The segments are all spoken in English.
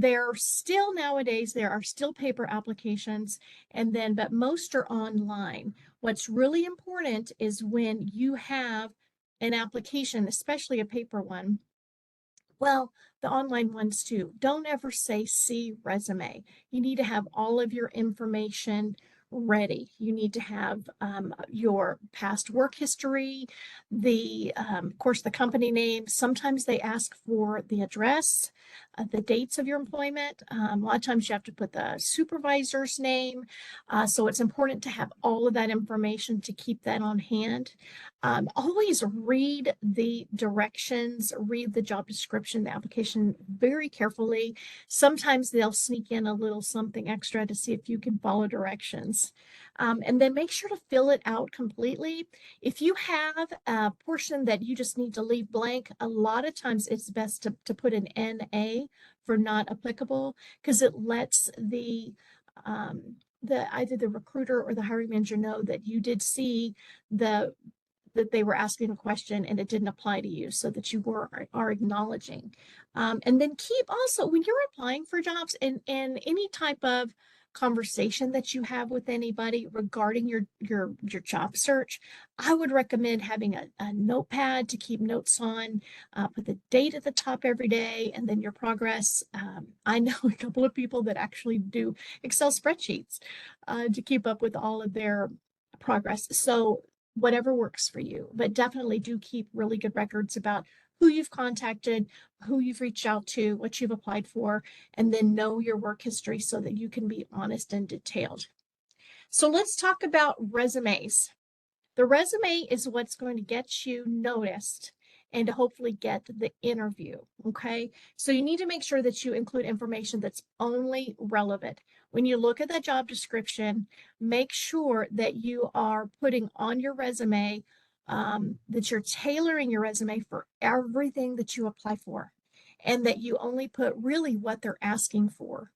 There are still nowadays, there are still paper applications, but most are online. What's really important is when you have an application, especially a paper one, well, the online ones too. Don't ever say see resume. You need to have all of your information ready. You need to have your past work history, of course, the company name. Sometimes they ask for the address, the dates of your employment. A lot of times you have to put the supervisor's name. So it's important to have all of that information to keep that on hand. Always read the directions, read the job description, the application very carefully. Sometimes they'll sneak in a little something extra to see if you can follow directions. And then make sure to fill it out completely. If you have a portion that you just need to leave blank, a lot of times it's best to put an NA for not applicable, because it lets either the recruiter or the hiring manager know that you did see that they were asking a question and it didn't apply to you, so that you are acknowledging. And then keep also, when you're applying for jobs and any type of conversation that you have with anybody regarding your job search, I would recommend having a notepad to keep notes on, put the date at the top every day, and then your progress. I know a couple of people that actually do Excel spreadsheets to keep up with all of their progress. So whatever works for you, but definitely do keep really good records about who you've contacted, who you've reached out to, what you've applied for, and then know your work history so that you can be honest and detailed. So let's talk about resumes. The resume is what's going to get you noticed and to hopefully get the interview, okay? So you need to make sure that you include information that's only relevant. When you look at that job description, make sure that you are putting on your resume, that you're tailoring your resume for everything that you apply for, and that you only put really what they're asking for.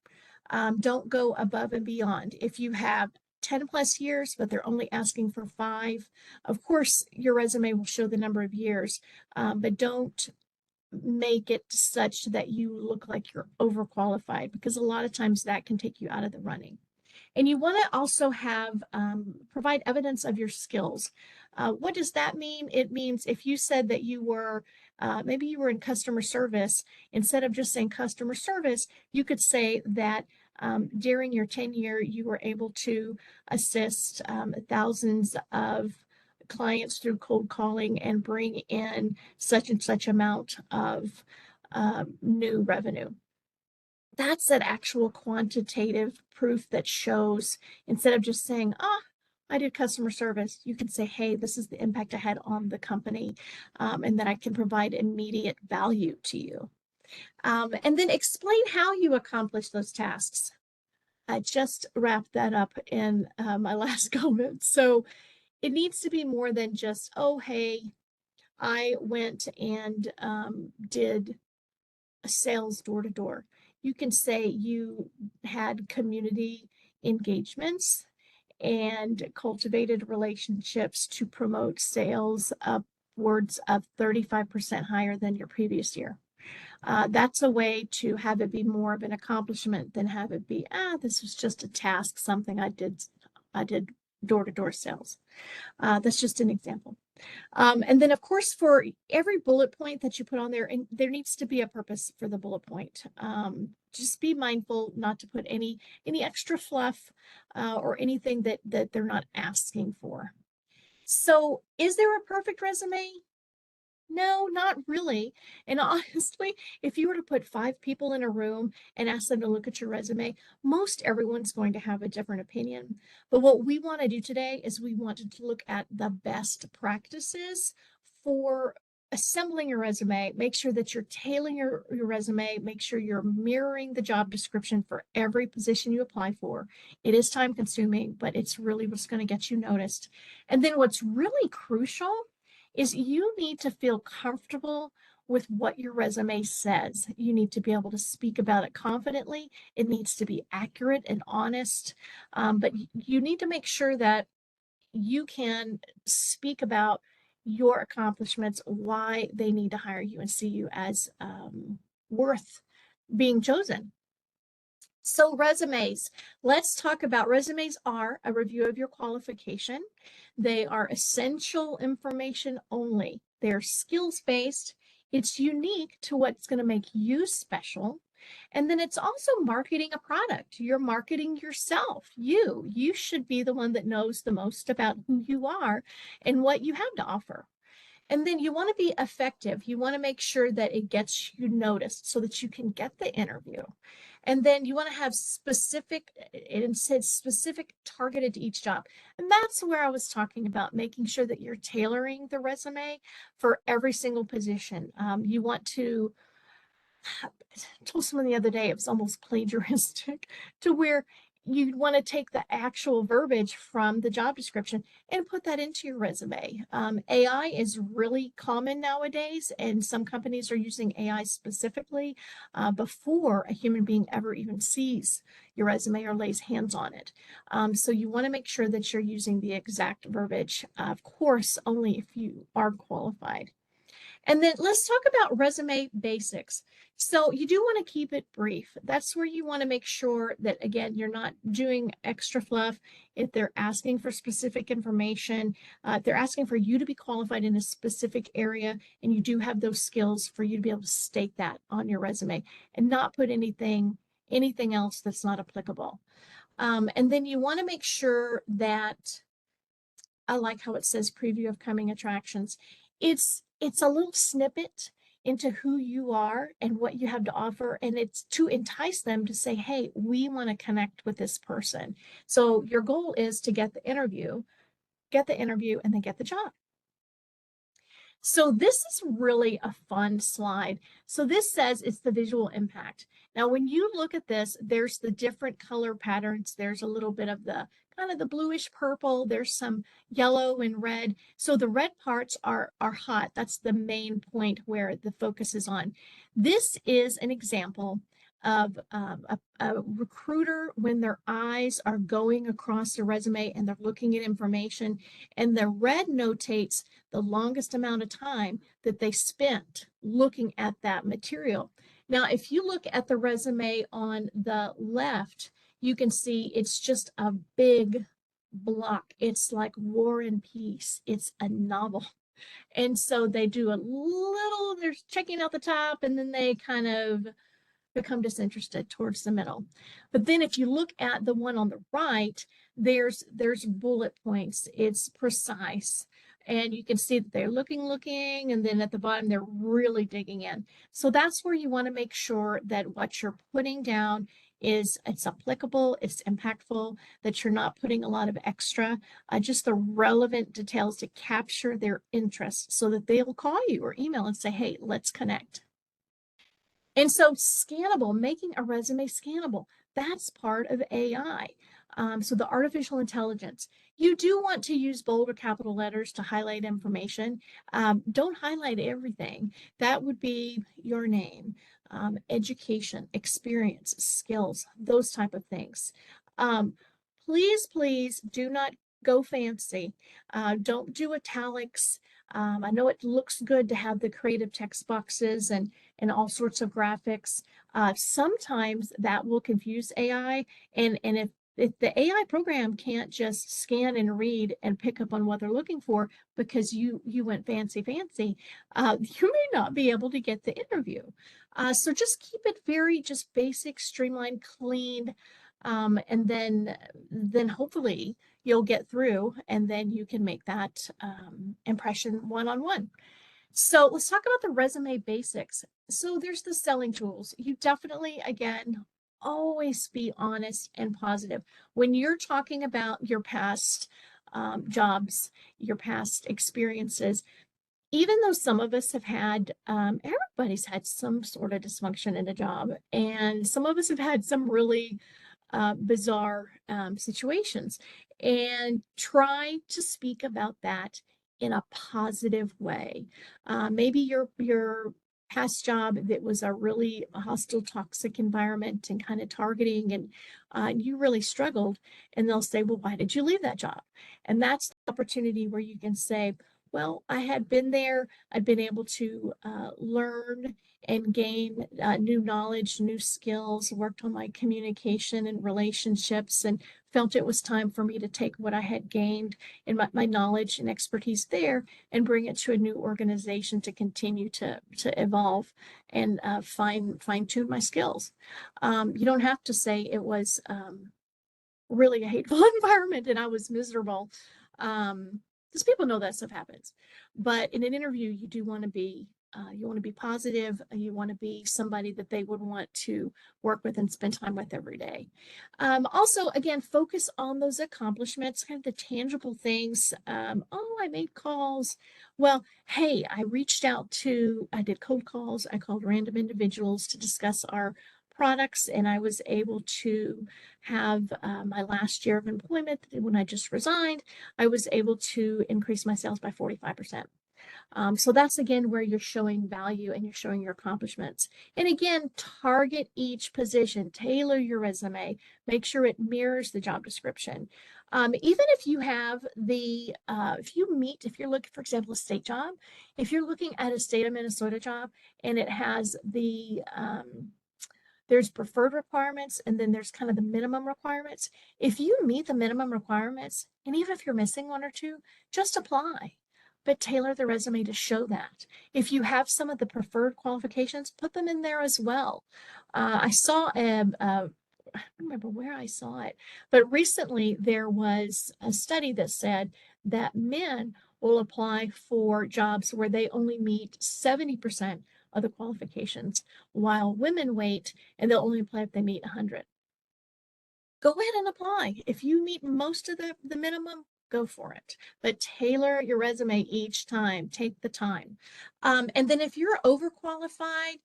Don't go above and beyond. If you have 10 plus years, but they're only asking for 5, of course, your resume will show the number of years, but don't make it such that you look like you're overqualified, because a lot of times that can take you out of the running. And you want to also have provide evidence of your skills. What does that mean? It means if you said that you were maybe you were in customer service, instead of just saying customer service, you could say that during your tenure you were able to assist thousands of clients through cold calling and bring in such and such amount of new revenue. That's that actual quantitative proof that shows, instead of just saying, I did customer service, you can say, hey, this is the impact I had on the company, and then I can provide immediate value to you. And then explain how you accomplish those tasks. I just wrapped that up in my last comment. So it needs to be more than just, oh, hey, I went and did a sales door to door. You can say you had community engagements and cultivated relationships to promote sales upwards of 35% higher than your previous year. That's a way to have it be more of an accomplishment than have it be, this was just a task, something I did door-to-door sales. That's just an example. And then, of course, for every bullet point that you put on there, and there needs to be a purpose for the bullet point. Just be mindful not to put any extra fluff or anything that they're not asking for. So, is there a perfect resume? No, not really. And honestly, if you were to put 5 people in a room and ask them to look at your resume, most everyone's going to have a different opinion. But what we want to do today is we want to look at the best practices for assembling your resume. Make sure that you're tailoring your resume. Make sure you're mirroring the job description for every position you apply for. It is time consuming, but it's really what's going to get you noticed. And then what's really crucial is you need to feel comfortable with what your resume says. You need to be able to speak about it confidently. It needs to be accurate and honest, but you need to make sure that you can speak about your accomplishments, why they need to hire you and see you as worth being chosen. So resumes, let's talk about resumes are a review of your qualification. They are essential information only. They're skills-based. It's unique to what's going to make you special. And then it's also marketing a product. You're marketing yourself. You should be the one that knows the most about who you are and what you have to offer. And then you want to be effective. You want to make sure that it gets you noticed so that you can get the interview. And then you want to have specific, it says specific targeted to each job. And that's where I was talking about making sure that you're tailoring the resume for every single position. You want to, I told someone the other day, it was almost plagiaristic to where you want to take the actual verbiage from the job description and put that into your resume. AI is really common nowadays, and some companies are using AI specifically before a human being ever even sees your resume or lays hands on it. So you want to make sure that you're using the exact verbiage, of course, only if you are qualified. And then let's talk about resume basics. So you do want to keep it brief. That's where you want to make sure that, again, you're not doing extra fluff. If they're asking for specific information, if they're asking for you to be qualified in a specific area, and you do have those skills, for you to be able to state that on your resume and not put anything else that's not applicable. And then you want to make sure that, I like how it says preview of coming attractions. It's a little snippet into who you are and what you have to offer, and it's to entice them to say, hey, we want to connect with this person. So your goal is to get the interview, and then get the job. So this is really a fun slide. So this says it's the visual impact. Now, when you look at this, there's the different color patterns. There's a little bit of the kind of the bluish purple. There's some yellow and red. So the red parts are hot. That's the main point where the focus is on. This is an example of a recruiter when their eyes are going across the resume and they're looking at information, and the red notates the longest amount of time that they spent looking at that material. Now, if you look at the resume on the left, you can see it's just a big block. It's like War and Peace. It's a novel. And so they do a little, they're checking out the top, and then they kind of become disinterested towards the middle. But then if you look at the one on the right, there's bullet points. It's precise. And you can see that they're looking, and then at the bottom, they're really digging in. So that's where you want to make sure that what you're putting down is it's applicable, it's impactful, that you're not putting a lot of extra, just the relevant details to capture their interest so that they'll call you or email and say, hey, let's connect. And so scannable, making a resume scannable, that's part of AI. So the artificial intelligence, you do want to use bold or capital letters to highlight information. Don't highlight everything. That would be your name, education, experience, skills, those type of things. Please do not go fancy. Don't do italics. I know it looks good to have the creative text boxes and all sorts of graphics. Sometimes that will confuse AI. And if the AI program can't just scan and read and pick up on what they're looking for because you went fancy, you may not be able to get the interview. So just keep it very just basic, streamlined, clean, and then hopefully you'll get through, and then you can make that impression one-on-one. So let's talk about the resume basics. So there's the selling tools. You definitely, again, always be honest and positive. When you're talking about your past jobs, your past experiences, even though some of us have had, everybody's had some sort of dysfunction in a job, and some of us have had some really bizarre situations, and try to speak about that in a positive way. Maybe your past job that was a really hostile, toxic environment and kind of targeting, and you really struggled, and they'll say, well, why did you leave that job? And that's the opportunity where you can say, well, I had been there, I'd been able to learn and gain new knowledge, new skills, worked on my communication and relationships, and felt it was time for me to take what I had gained and my knowledge and expertise there and bring it to a new organization to continue to evolve and fine tune my skills. You don't have to say it was really a hateful environment and I was miserable. Because people know that stuff happens. But in an interview, you want to be positive. You want to be somebody that they would want to work with and spend time with every day. Also, again, focus on those accomplishments, kind of the tangible things. Oh, I made calls. Well, hey, I did cold calls. I called random individuals to discuss our products, and I was able to have my last year of employment when I just resigned. I was able to increase my sales by 45%. So that's again where you're showing value and you're showing your accomplishments. And again, target each position, tailor your resume, make sure it mirrors the job description. Even if you have if you're looking, for example, a state job, if you're looking at a state of Minnesota job and it has there's preferred requirements and then there's kind of the minimum requirements. If you meet the minimum requirements, and even if you're missing one or two, just apply, but tailor the resume to show that. If you have some of the preferred qualifications, put them in there as well. I saw I don't remember where I saw it, but recently there was a study that said that men will apply for jobs where they only meet 70% of the qualifications, while women wait and they'll only apply if they meet 100. Go ahead and apply. If you meet most of the minimum, go for it. But tailor your resume each time. Take the time. And then if you're overqualified,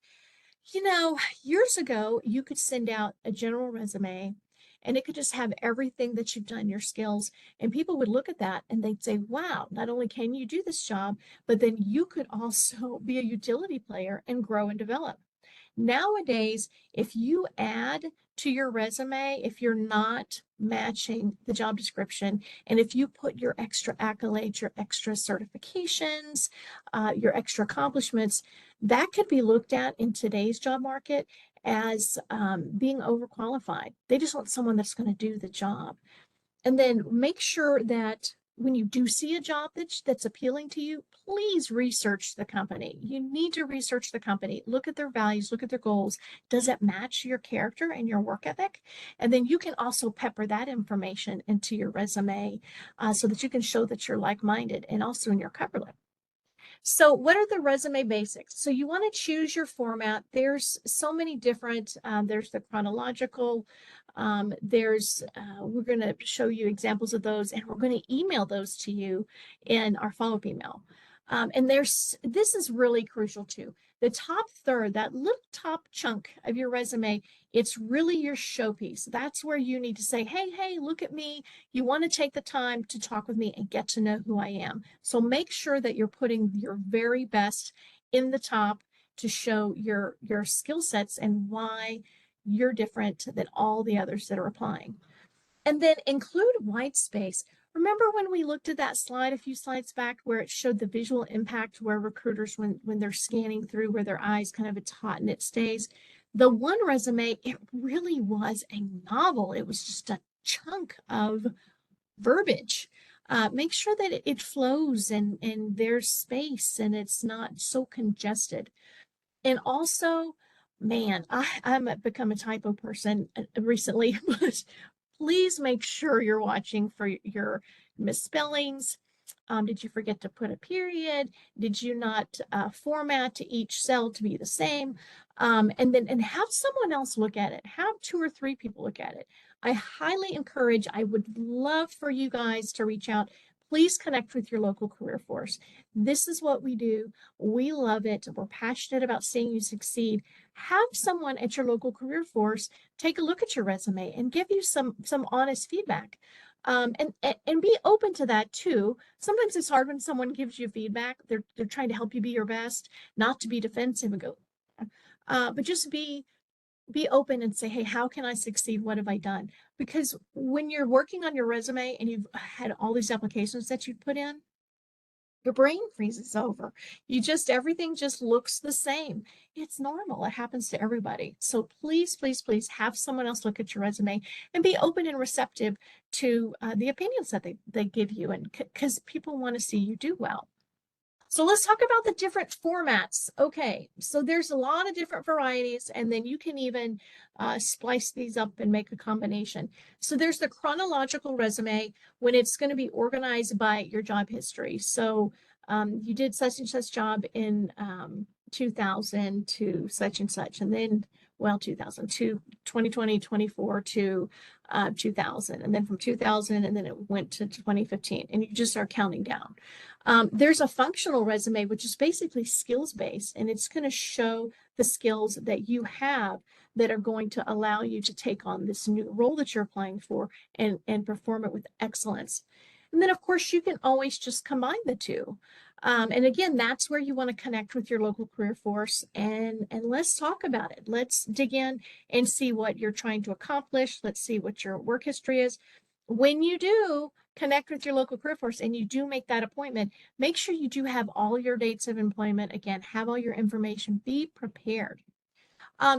years ago, you could send out a general resume and it could just have everything that you've done, your skills, and people would look at that and they'd say, wow, not only can you do this job, but then you could also be a utility player and grow and develop. Nowadays, if you add to your resume, if you're not matching the job description, and if you put your extra accolades, your extra certifications, your extra accomplishments, that could be looked at in today's job market as being overqualified. They just want someone that's going to do the job. And then make sure that when you do see a job that's appealing to you, please research the company. You need to research the company, look at their values, look at their goals. Does it match your character and your work ethic? And then you can also pepper that information into your resume so that you can show that you're like-minded, and also in your cover letter. So what are the resume basics? So you want to choose your format. There's so many different, there's the chronological, we're going to show you examples of those, and we're going to email those to you in our follow-up email. And this is really crucial too. The top third, that little top chunk of your resume, it's really your showpiece. That's where you need to say, hey, look at me. You want to take the time to talk with me and get to know who I am. So make sure that you're putting your very best in the top to show your skill sets and why you're different than all the others that are applying. And then include white space. Remember when we looked at that slide a few slides back where it showed the visual impact where recruiters, when they're scanning through, where their eyes kind of, it's hot and it stays. The one resume, it really was a novel. It was just a chunk of verbiage. Make sure that it flows and there's space and it's not so congested. And also, man, I'm become a typo person recently, but please make sure you're watching for your misspellings. Did you forget to put a period? Did you not format to each cell to be the same? And have someone else look at it. Have 2 or 3 people look at it. I highly encourage, I would love for you guys to reach out. Please connect with your local career force. This is what we do. We love it. We're passionate about seeing you succeed. Have someone at your local career force take a look at your resume and give you some honest feedback. And be open to that too. Sometimes it's hard when someone gives you feedback. They're trying to help you be your best, not to be defensive and go, but just be open and say, hey, how can I succeed? What have I done? Because when you're working on your resume and you've had all these applications that you've put in, Your brain freezes over. Everything just looks the same. It's normal. It happens to everybody. So please, please, please have someone else look at your resume and be open and receptive to the opinions that they give you, and because people want to see you do well. So let's talk about the different formats. Okay, so there's a lot of different varieties, and then you can even splice these up and make a combination. So there's the chronological resume, when it's going to be organized by your job history. So you did such and such job in 2000 to such and such, and then, well, 2000 to 2020, 24 to 2000, and then from 2000, and then it went to 2015, and you just start counting down. There's a functional resume, which is basically skills-based, and it's going to show the skills that you have that are going to allow you to take on this new role that you're applying for and perform it with excellence. And then, of course, you can always just combine the two. And again, that's where you want to connect with your local career force, and let's talk about it. Let's dig in and see what you're trying to accomplish. Let's see what your work history is. When you do connect with your local career force and you do make that appointment, make sure you do have all your dates of employment. Again, have all your information, be prepared.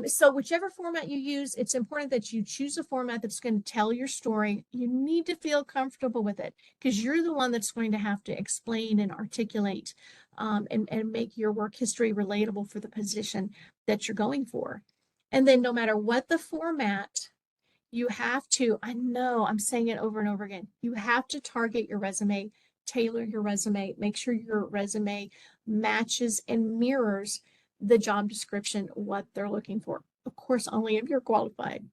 So whichever format you use, it's important that you choose a format that's going to tell your story. You need to feel comfortable with it, because you're the one that's going to have to explain and articulate and make your work history relatable for the position that you're going for. And then no matter what the format, you have to, I know I'm saying it over and over again, you have to target your resume, tailor your resume, make sure your resume matches and mirrors the job description, what they're looking for. Of course, only if you're qualified.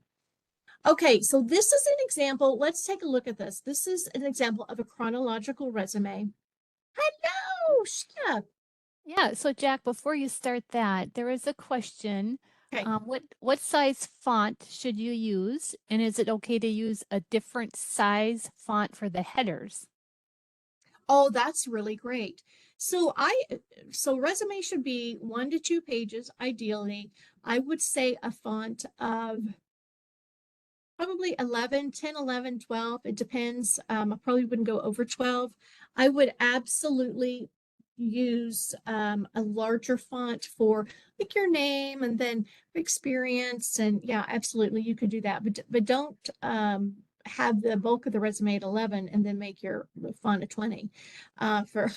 Okay, so this is an example. Let's take a look at this. This is an example of a chronological resume. Hello, Sheila. Yeah, so Jack, before you start that, there is a question. Okay. What size font should you use? And is it okay to use a different size font for the headers? Oh, that's really great. So resume should be 1 to 2 pages, ideally. I would say a font of probably 11, 10, 11, 12. It depends. I probably wouldn't go over 12. I would absolutely use a larger font for like your name and then experience. And yeah, absolutely, you could do that. But don't have the bulk of the resume at 11 and then make your font a 20 for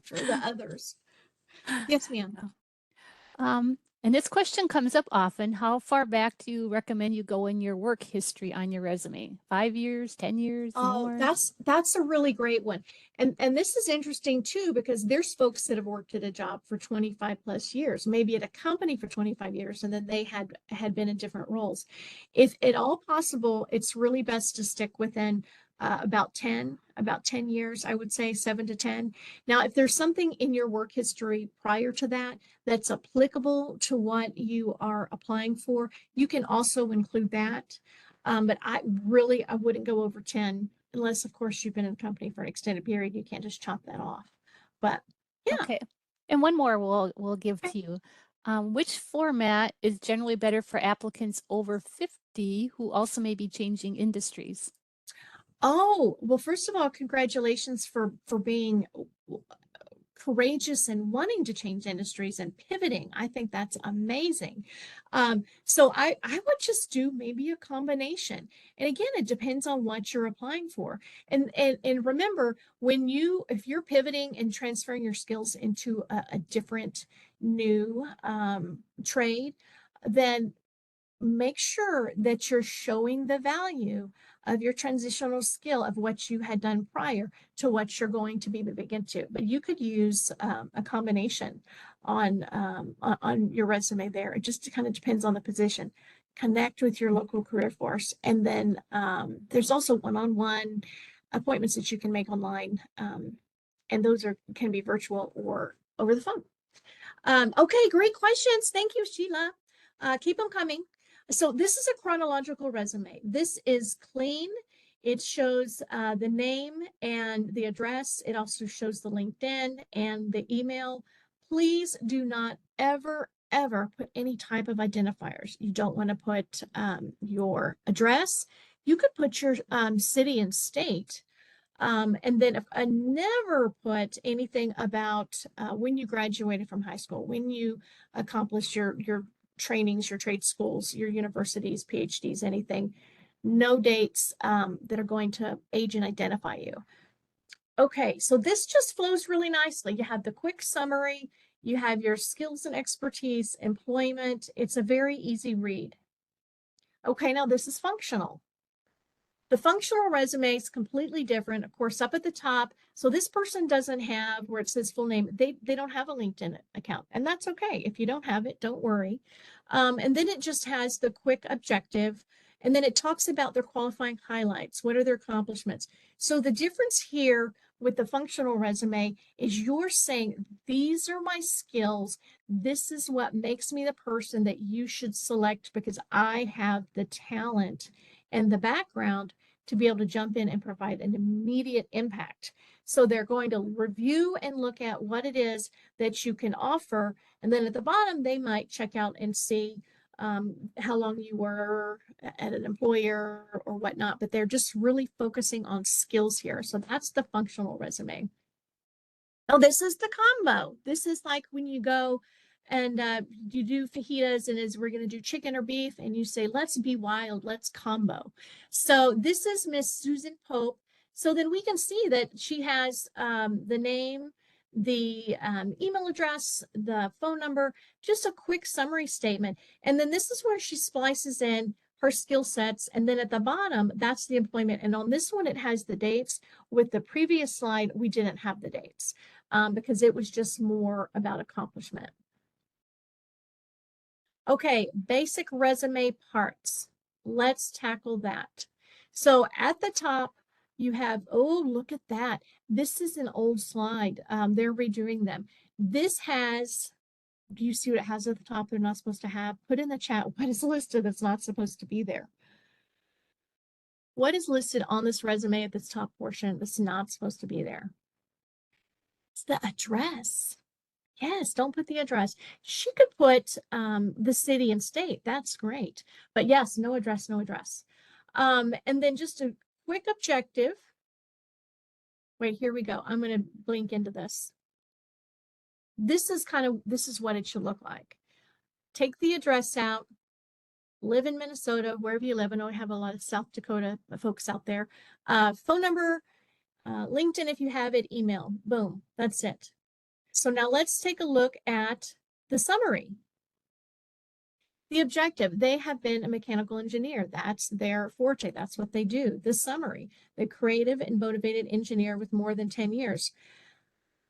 for the others. Yes, ma'am. And this question comes up often. How far back do you recommend you go in your work history on your resume? 5 years, 10 years, Oh, more? that's a really great one. And this is interesting too, because there's folks that have worked at a job for 25 plus years, maybe at a company for 25 years, and then they had been in different roles. If at all possible, it's really best to stick within about 10 years, I would say 7 to 10. Now, if there's something in your work history prior to that that's applicable to what you are applying for, you can also include that. But I wouldn't go over 10 unless, of course, you've been in the company for an extended period. You can't just chop that off. But yeah. Okay. And one more we'll give Okay. to you. Which format is generally better for applicants over 50 who also may be changing industries? Oh, well, first of all, congratulations for being courageous and wanting to change industries and pivoting. I think that's amazing. So I would just do maybe a combination. And again, it depends on what you're applying for. And remember, if you're pivoting and transferring your skills into a different new trade, then make sure that you're showing the value of your transitional skill of what you had done prior to what you're going to be moving into. But you could use a combination on your resume there. It just kind of depends on the position. Connect with your local career force, and then there's also one-on-one appointments that you can make online, and those can be virtual or over the phone. Okay, great questions. Thank you, Sheila. Keep them coming. So this is a chronological resume. This is clean. It shows the name and the address. It also shows the LinkedIn and the email. Please do not ever, ever put any type of identifiers. You don't want to put your address. You could put your city and state, And then if I never put anything about when you graduated from high school, when you accomplished your trainings, your trade schools, your universities, PhDs, anything. No dates that are going to age and identify you. Okay, so this just flows really nicely. You have the quick summary, you have your skills and expertise, employment. It's a very easy read. Okay, now this is functional. The functional resume is completely different, of course, up at the top. So this person doesn't have where it says full name. They don't have a LinkedIn account, and that's okay. If you don't have it, don't worry. And then it just has the quick objective, and then it talks about their qualifying highlights. What are their accomplishments? So the difference here with the functional resume is you're saying, these are my skills. This is what makes me the person that you should select because I have the talent and the background to be able to jump in and provide an immediate impact. So they're going to review and look at what it is that you can offer. And then at the bottom, they might check out and see how long you were at an employer or whatnot, but they're just really focusing on skills here. So that's the functional resume. Oh, this is the combo. This is like when you go and you do fajitas and we're going to do chicken or beef and you say, let's be wild, let's combo. So this is Miss Susan Pope. So then we can see that she has the name, the email address, the phone number, just a quick summary statement. And then this is where she splices in her skill sets. And then at the bottom, that's the employment. And on this one, it has the dates. With the previous slide, we didn't have the dates because it was just more about accomplishment. Okay, basic resume parts. Let's tackle that. So at the top, you have, oh, look at that. This is an old slide. They're redoing them. This has, do you see what it has at the top they're not supposed to have? Put in the chat what is listed that's not supposed to be there. What is listed on this resume at this top portion that's not supposed to be there? It's the address. Yes, don't put the address. She could put the city and state. That's great. But yes, no address, no address. And then just a quick objective. Wait, here we go. I'm going to blink into this. This is what it should look like. Take the address out. Live in Minnesota, wherever you live. I know I have a lot of South Dakota folks out there. Phone number, LinkedIn if you have it, email. Boom, that's it. So now let's take a look at the summary. The objective, they have been a mechanical engineer. That's their forte. That's what they do. The summary, the creative and motivated engineer with more than 10 years.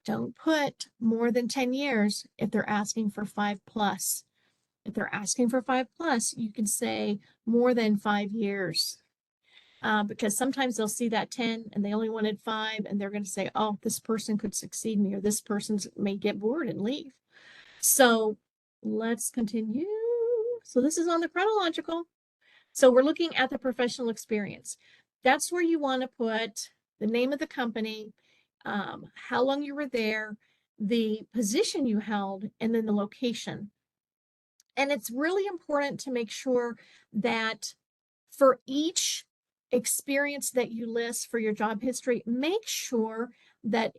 Don't put more than 10 years if they're asking for 5+. If they're asking for 5+, you can say more than 5 years. Because sometimes they'll see that 10 and they only wanted 5 and they're going to say, oh, this person could succeed me or this person may get bored and leave. So let's continue. So this is on the chronological. So we're looking at the professional experience. That's where you want to put the name of the company, how long you were there, the position you held, and then the location. And it's really important to make sure that for each experience that you list for your job history, make sure that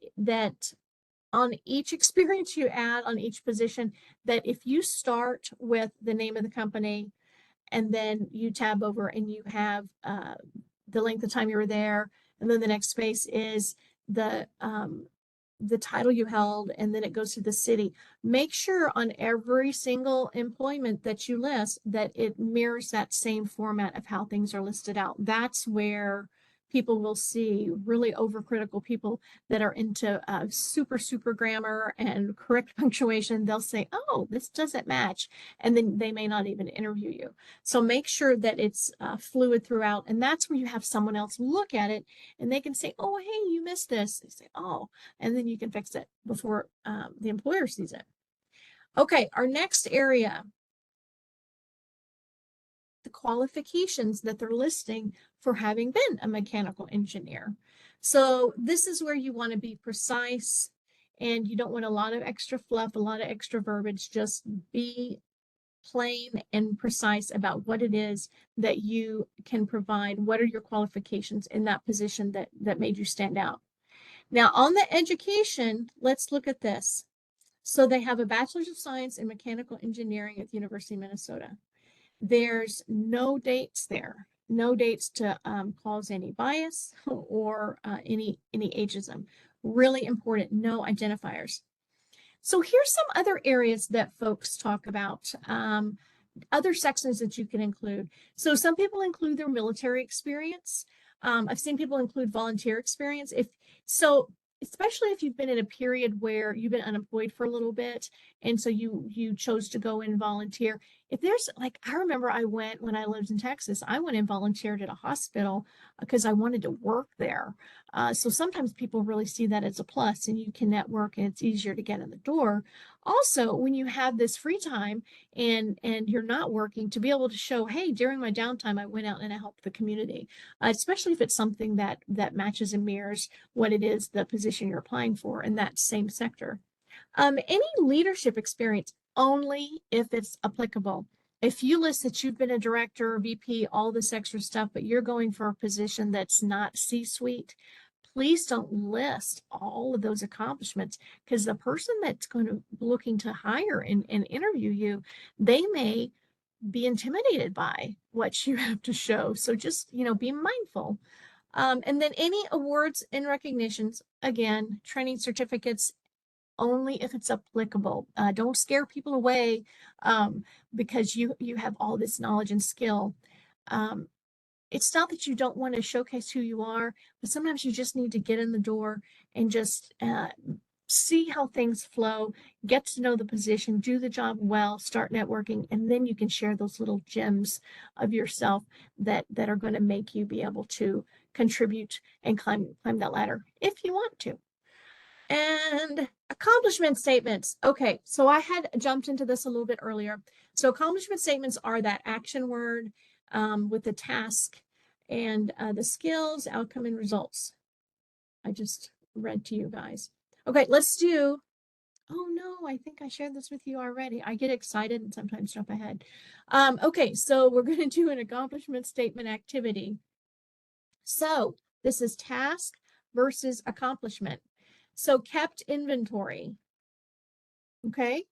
on each experience you add on each position, that if you start with the name of the company and then you tab over and you have the length of time you were there, and then the next space is the title you held, and then it goes to the city. Make sure on every single employment that you list that it mirrors that same format of how things are listed out. That's where people will see really overcritical people that are into super grammar and correct punctuation. They'll say, oh, this doesn't match. And then they may not even interview you. So make sure that it's fluid throughout. And that's where you have someone else look at it and they can say, oh, hey, you missed this. They say, oh, and then you can fix it before the employer sees it. Okay, our next area, the qualifications that they're listing for having been a mechanical engineer. So this is where you want to be precise and you don't want a lot of extra fluff, a lot of extra verbiage. Just be plain and precise about what it is that you can provide. What are your qualifications in that position that made you stand out? Now, on the education, let's look at this. So they have a Bachelor's of Science in Mechanical Engineering at the University of Minnesota. There's no dates there, no dates to cause any bias or any ageism. Really important, no identifiers. So here's some other areas that folks talk about. Other sections that you can include. So some people include their military experience. I've seen people include volunteer experience. Especially if you've been in a period where you've been unemployed for a little bit, and so you chose to go and volunteer. If there's like, I remember I went when I lived in Texas, I went and volunteered at a hospital because I wanted to work there. So sometimes people really see that as a plus, and you can network, and it's easier to get in the door. Also, when you have this free time and you're not working, to be able to show, hey, during my downtime, I went out and I helped the community, especially if it's something that matches and mirrors what it is, the position you're applying for in that same sector. Any leadership experience only if it's applicable. If you list that you've been a director, VP, all this extra stuff, but you're going for a position that's not C-suite, please don't list all of those accomplishments, because the person that's going to looking to hire and interview you, they may be intimidated by what you have to show. So just, be mindful. And then any awards and recognitions, again, training certificates, only if it's applicable. Don't scare people away because you have all this knowledge and skill. It's not that you don't want to showcase who you are, but sometimes you just need to get in the door and just see how things flow, get to know the position, do the job well, start networking, and then you can share those little gems of yourself that are going to make you be able to contribute and climb that ladder if you want to. And accomplishment statements. Okay, so I had jumped into this a little bit earlier. So accomplishment statements are that action word with the task and the skills, outcome, and results. I just read to you guys. Okay, let's do, oh no, I think I shared this with you already. I get excited and sometimes jump ahead. Okay, so we're going to do an accomplishment statement activity. So this is task versus accomplishment. So kept inventory. Okay,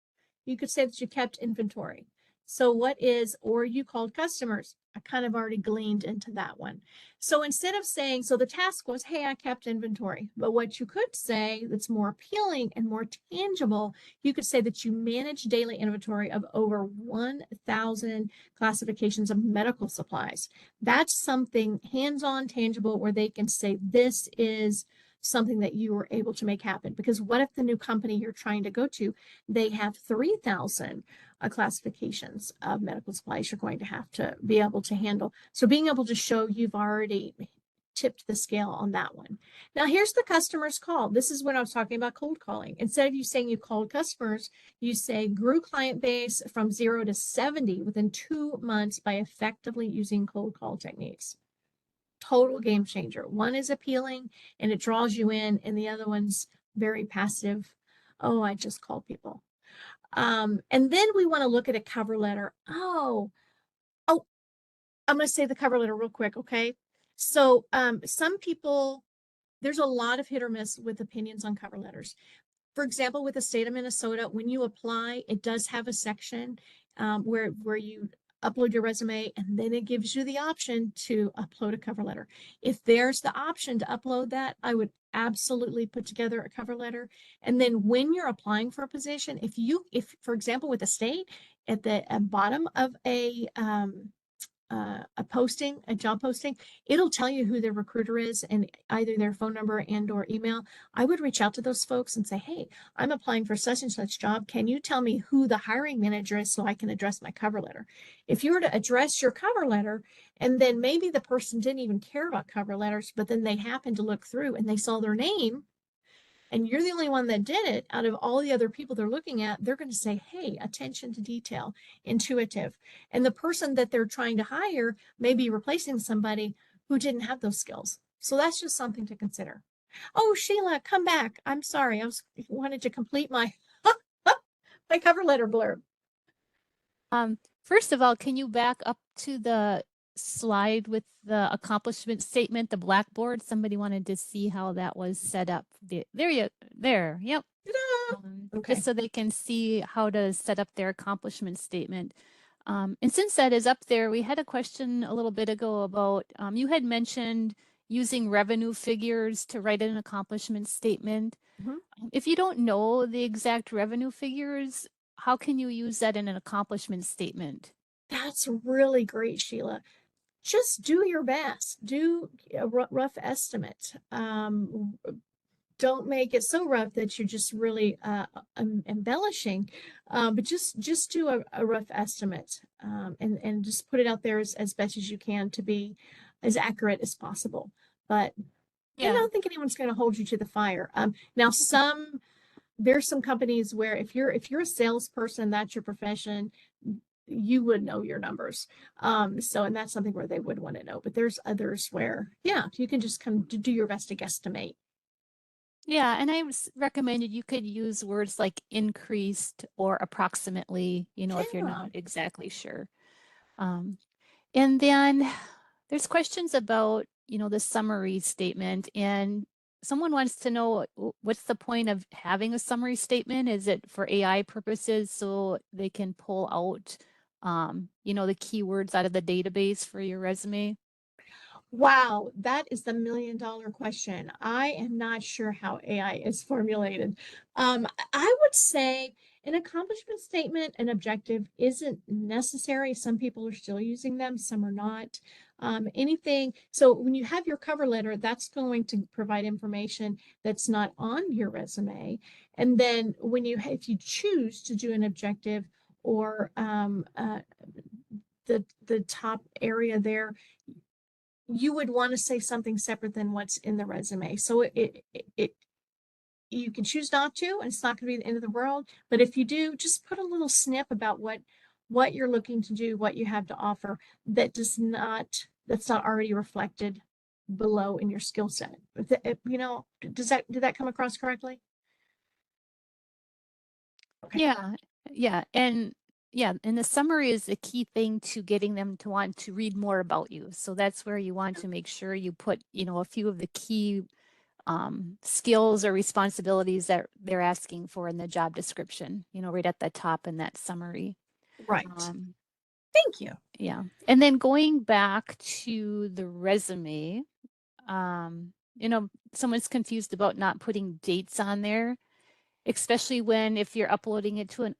you could say that you kept inventory. So what is, or you called customers? I kind of already gleaned into that one. So instead of saying, so the task was, hey, I kept inventory. But what you could say that's more appealing and more tangible, you could say that you manage daily inventory of over 1,000 classifications of medical supplies. That's something hands-on, tangible, where they can say, this is something that you were able to make happen. Because what if the new company you're trying to go to, they have 3,000 classifications of medical supplies you're going to have to be able to handle. So being able to show you've already tipped the scale on that one. Now here's the customer's call. This is when I was talking about cold calling. Instead of you saying you called customers, you say grew client base from 0 to 70 within 2 months by effectively using cold call techniques. Total game changer. One is appealing and it draws you in, and the other one's very passive. Oh, I just called people. And then we want to look at a cover letter. Oh, I'm going to say the cover letter real quick, okay? So some people, there's a lot of hit or miss with opinions on cover letters. For example, with the state of Minnesota, when you apply, it does have a section where you upload your resume, and then it gives you the option to upload a cover letter. If there's the option to upload that, I would absolutely put together a cover letter. And then when you're applying for a position, if for example, with the state, at the bottom of a job posting, it'll tell you who their recruiter is and either their phone number and or email. I would reach out to those folks and say, hey, I'm applying for such and such job. Can you tell me who the hiring manager is so I can address my cover letter? If you were to address your cover letter, and then maybe the person didn't even care about cover letters, but then they happened to look through and they saw their name, and you're the only one that did it out of all the other people they're looking at, they're going to say, hey, attention to detail, intuitive. And the person that they're trying to hire may be replacing somebody who didn't have those skills. So that's just something to consider. Oh, Sheila, come back. I'm sorry. Wanted to complete my my cover letter blurb. First of all, can you back up to the slide with the accomplishment statement, the blackboard? Somebody wanted to see how that was set up. There, yep. Ta-da! Just Okay. so they can see how to set up their accomplishment statement. And since that is up there, we had a question a little bit ago about, you had mentioned using revenue figures to write an accomplishment statement. Mhm. If you don't know the exact revenue figures, how can you use that in an accomplishment statement? That's really great, Sheila. Just do your best. Do a rough estimate. Don't make it so rough that you're just really embellishing, but just do a rough estimate, and just put it out there as best as you can to be as accurate as possible. But I Yeah. don't think anyone's going to hold you to the fire. Now, there's some companies where if you're a salesperson, that's your profession, you would know your numbers. So, and that's something where they would want to know. But there's others where, yeah, you can just come to do your best to guesstimate. Yeah, and I recommended you could use words like increased or approximately, if you're Yeah. not exactly sure. Um, and then there's questions about, the summary statement, and someone wants to know what's the point of having a summary statement? Is it for AI purposes so they can pull out, the keywords out of the database for your resume? Wow, that is the million-dollar question. I am not sure how AI is formulated. I would say an accomplishment statement, an objective isn't necessary. Some people are still using them, some are not. Anything, so when you have your cover letter, that's going to provide information that's not on your resume. And then if you choose to do an objective or the top area there, you would want to say something separate than what's in the resume. So you can choose not to, and it's not going to be the end of the world. But if you do, just put a little snip about what you're looking to do, what you have to offer that's not already reflected below in your skill set. Did that come across correctly? Okay. Yeah, yeah, and the summary is the key thing to getting them to want to read more about you. So that's where you want to make sure you put, a few of the key skills or responsibilities that they're asking for in the job description, right at the top in that summary. Right. Um, Thank you. yeah, and then going back to the resume, someone's confused about not putting dates on there, especially if you're uploading it to an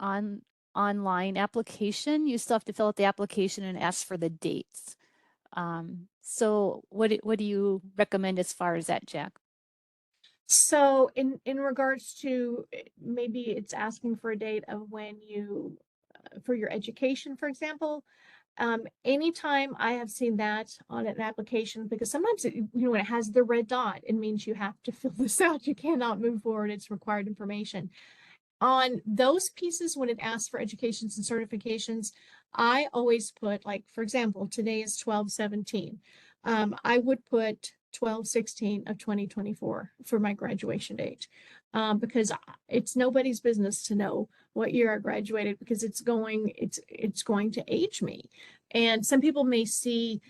online application, you still have to fill out the application and ask for the dates. So what do you recommend as far as that, Jack? So in regards to maybe it's asking for a date of when you for your education, for example. Anytime I have seen that on an application, because sometimes when it has the red dot, it means you have to fill this out. You cannot move forward. It's required information. On those pieces, when it asks for educations and certifications, I always put, like, for example, today is 12/17. I would put 12/16 of 2024 for my graduation date, because it's nobody's business to know what year I graduated, because it's going to age me. And some people may see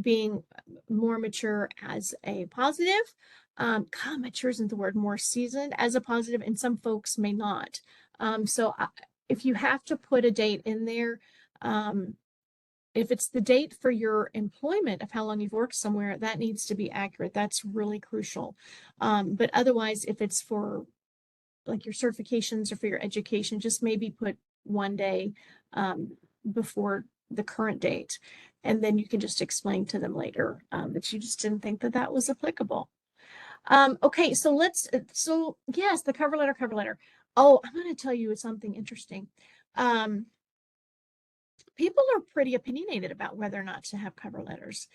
being more mature as a positive. Mature isn't the word, more seasoned as a positive, and some folks may not. So if you have to put a date in there, um, if it's the date for your employment of how long you've worked somewhere, that needs to be accurate. That's really crucial. But otherwise, if it's for like your certifications or for your education, just maybe put one day before the current date. And then you can just explain to them later that you just didn't think that that was applicable. Okay, so yes, the cover letter. Oh, I'm going to tell you something interesting. Um, People are pretty opinionated about whether or not to have cover letters.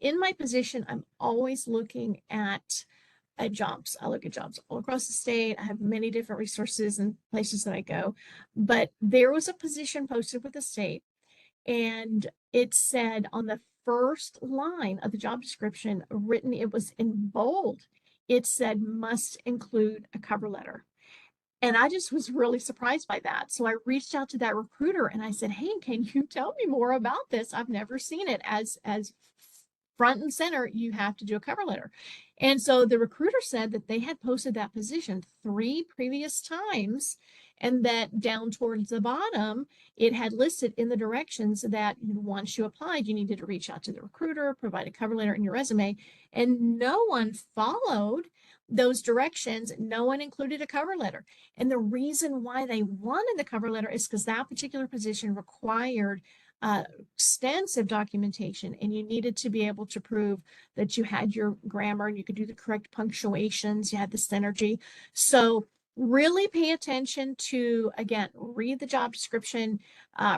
In my position, I'm always looking at jobs. I look at jobs all across the state. I have many different resources and places that I go, but there was a position posted with the state, and it said on the first line of the job description, written, it was in bold. It said must include a cover letter. And I just was really surprised by that. So I reached out to that recruiter and I said, "Hey, can you tell me more about this? I've never seen it as front and center. You have to do a cover letter." And so the recruiter said that they had posted that position 3 previous times, and that down towards the bottom, it had listed in the directions that once you applied, you needed to reach out to the recruiter, provide a cover letter and your resume, and no one followed those directions. No one included a cover letter. And the reason why they wanted the cover letter is because that particular position required extensive documentation, and you needed to be able to prove that you had your grammar and you could do the correct punctuations, you had the synergy. So really pay attention to, again, read the job description,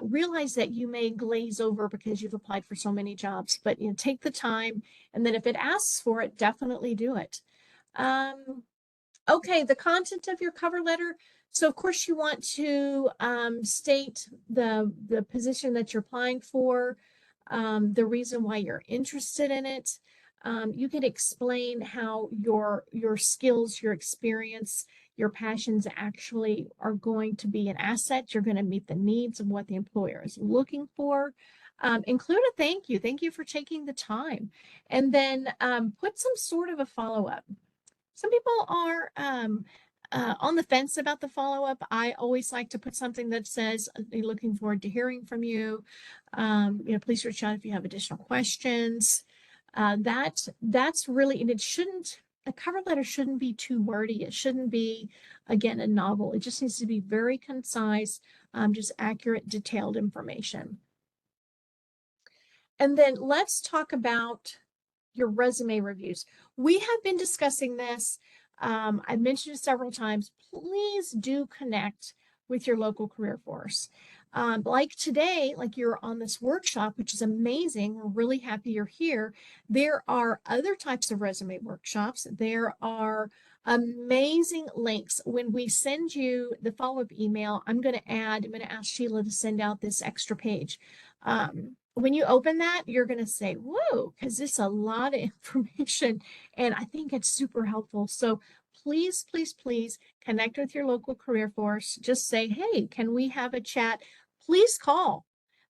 realize that you may glaze over because you've applied for so many jobs, but take the time, and then if it asks for it, definitely do it. Okay, the content of your cover letter. So of course you want to state the position that you're applying for, the reason why you're interested in it. You can explain how your skills, your experience, your passions actually are going to be an asset. You're going to meet the needs of what the employer is looking for. Include a thank you. Thank you for taking the time. And then put some sort of a follow-up. Some people are on the fence about the follow-up. I always like to put something that says, looking forward to hearing from you. Please reach out if you have additional questions. That's really, and it shouldn't, a cover letter shouldn't be too wordy. It shouldn't be, again, a novel. It just needs to be very concise, just accurate, detailed information. And then let's talk about your resume reviews. We have been discussing this. I've mentioned it several times. Please do connect with your local career force. Like today, like you're on this workshop, which is amazing. We're really happy you're here. There are other types of resume workshops. There are amazing links. When we send you the follow-up email, I'm going to ask Sheila to send out this extra page. When you open that, you're going to say, whoa, because it's a lot of information, and I think it's super helpful. So please, please, please connect with your local career force. Just say, hey, can we have a chat? Please call.